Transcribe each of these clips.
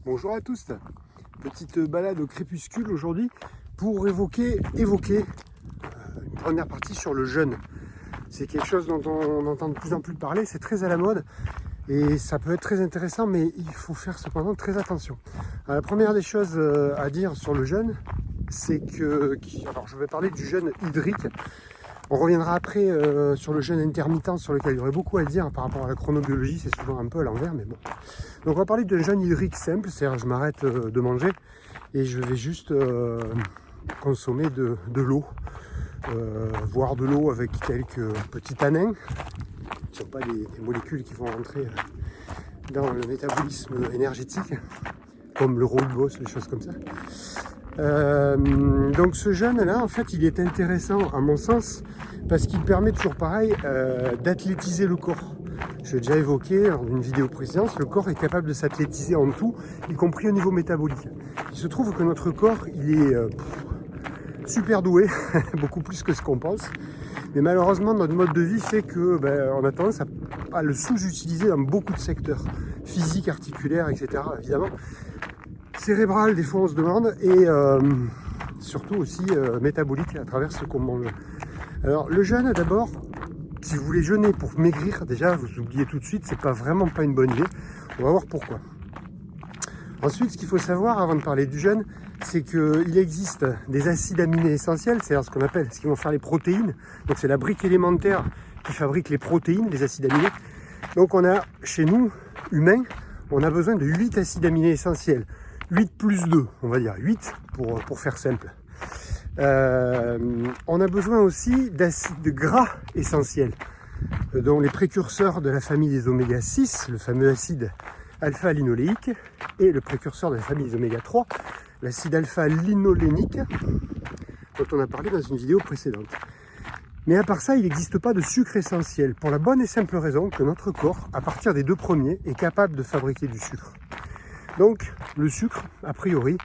Bonjour à tous, petite balade au crépuscule aujourd'hui pour évoquer une première partie sur le jeûne. C'est quelque chose dont on entend de plus en plus parler, c'est très à la mode et ça peut être très intéressant, mais il faut faire cependant très attention. Alors, la première des choses à dire sur le jeûne, c'est que, alors je vais parler du jeûne hydrique. On reviendra après sur le jeûne intermittent sur lequel il y aurait beaucoup à dire par rapport à la chronobiologie, c'est souvent un peu à l'envers, mais bon. Donc on va parler d'un jeûne hydrique simple, c'est-à-dire je m'arrête de manger et je vais juste consommer de l'eau, voire de l'eau avec quelques petits tanins, qui ne sont pas des molécules qui vont rentrer dans le métabolisme énergétique, comme le rooibos, des choses comme ça. Donc ce jeûne-là, en fait, il est intéressant à mon sens parce qu'il permet toujours pareil d'athlétiser le corps. Je l'ai déjà évoqué dans une vidéo précédente, le corps est capable de s'athlétiser en tout, y compris au niveau métabolique. Il se trouve que notre corps, il est super doué, beaucoup plus que ce qu'on pense. Mais malheureusement, notre mode de vie fait que on a tendance à le sous-utiliser dans beaucoup de secteurs, physiques, articulaires, etc. Évidemment, cérébral, des fois on se demande, et surtout aussi métabolique à travers ce qu'on mange. Alors le jeûne d'abord, si vous voulez jeûner pour maigrir, déjà vous oubliez tout de suite, c'est vraiment pas une bonne idée. On va voir pourquoi. Ensuite, ce qu'il faut savoir avant de parler du jeûne, c'est qu'il existe des acides aminés essentiels, c'est-à-dire ce qui vont faire les protéines. Donc c'est la brique élémentaire qui fabrique les protéines, les acides aminés. Donc on a, chez nous, humains, on a besoin de 8 acides aminés essentiels. 8 plus 2, on va dire 8 pour faire simple. On a besoin aussi d'acides gras essentiels, dont les précurseurs de la famille des oméga 6, le fameux acide alpha-linoléique, et le précurseur de la famille des oméga 3, l'acide alpha-linolénique, dont on a parlé dans une vidéo précédente. Mais à part ça, il n'existe pas de sucre essentiel, pour la bonne et simple raison que notre corps, à partir des deux premiers, est capable de fabriquer du sucre. Donc, le sucre, a priori,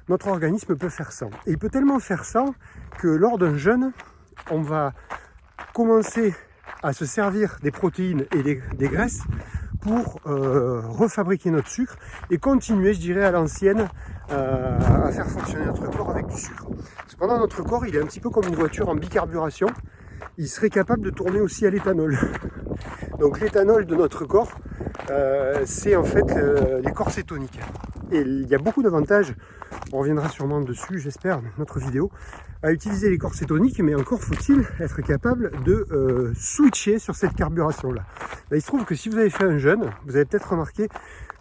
notre organisme peut faire sans. Et il peut tellement faire sans que lors d'un jeûne, on va commencer à se servir des protéines et des graisses pour refabriquer notre sucre et continuer, je dirais, à l'ancienne, à faire fonctionner notre corps avec du sucre. Cependant, notre corps, il est un petit peu comme une voiture en bicarburation. Il serait capable de tourner aussi à l'éthanol. Donc l'éthanol de notre corps, c'est en fait les corps cétoniques. Et il y a beaucoup d'avantages, on reviendra sûrement dessus, j'espère, dans notre vidéo, à utiliser les corps cétoniques, mais encore faut-il être capable de switcher sur cette carburation-là. Il se trouve que si vous avez fait un jeûne, vous avez peut-être remarqué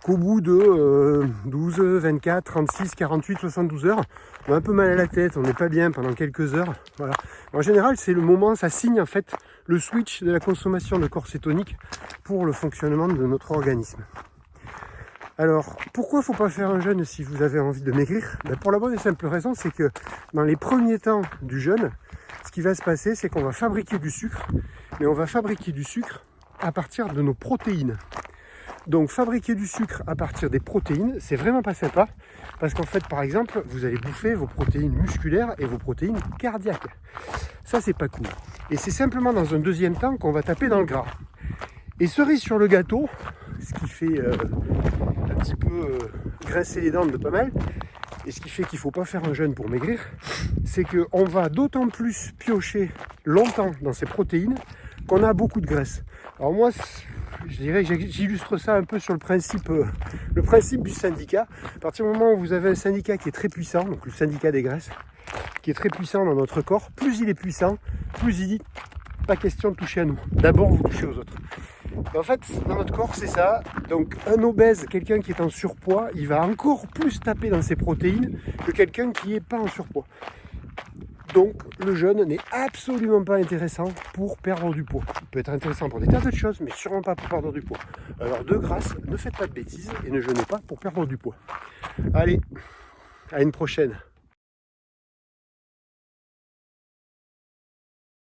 qu'au bout de 12, 24, 36, 48, 72 heures, on a un peu mal à la tête, on n'est pas bien pendant quelques heures. Voilà. En général, c'est le moment, ça signe en fait le switch de la consommation de corps cétoniques pour le fonctionnement de notre organisme. Alors, pourquoi il ne faut pas faire un jeûne si vous avez envie de maigrir? Pour la bonne et simple raison, c'est que dans les premiers temps du jeûne, ce qui va se passer, c'est qu'on va fabriquer du sucre, mais on va fabriquer du sucre à partir de nos protéines. Donc fabriquer du sucre à partir des protéines, c'est vraiment pas sympa, parce qu'en fait, par exemple, vous allez bouffer vos protéines musculaires et vos protéines cardiaques. Ça, c'est pas cool. Et c'est simplement dans un deuxième temps qu'on va taper dans le gras. Et cerise sur le gâteau, ce qui fait un petit peu grincer les dents de pas mal, et ce qui fait qu'il ne faut pas faire un jeûne pour maigrir, c'est qu'on va d'autant plus piocher longtemps dans ces protéines qu'on a beaucoup de graisse. Alors moi, je dirais que j'illustre ça un peu sur le principe du syndicat. À partir du moment où vous avez un syndicat qui est très puissant, donc le syndicat des graisses, qui est très puissant dans notre corps, plus il est puissant, plus il dit pas question de toucher à nous. D'abord, vous touchez aux autres. Et en fait, dans notre corps, c'est ça. Donc, un obèse, quelqu'un qui est en surpoids, il va encore plus taper dans ses protéines que quelqu'un qui n'est pas en surpoids. Donc, le jeûne n'est absolument pas intéressant pour perdre du poids. Il peut être intéressant pour des tas de choses, mais sûrement pas pour perdre du poids. Alors, de grâce, ne faites pas de bêtises et ne jeûnez pas pour perdre du poids. Allez, à une prochaine.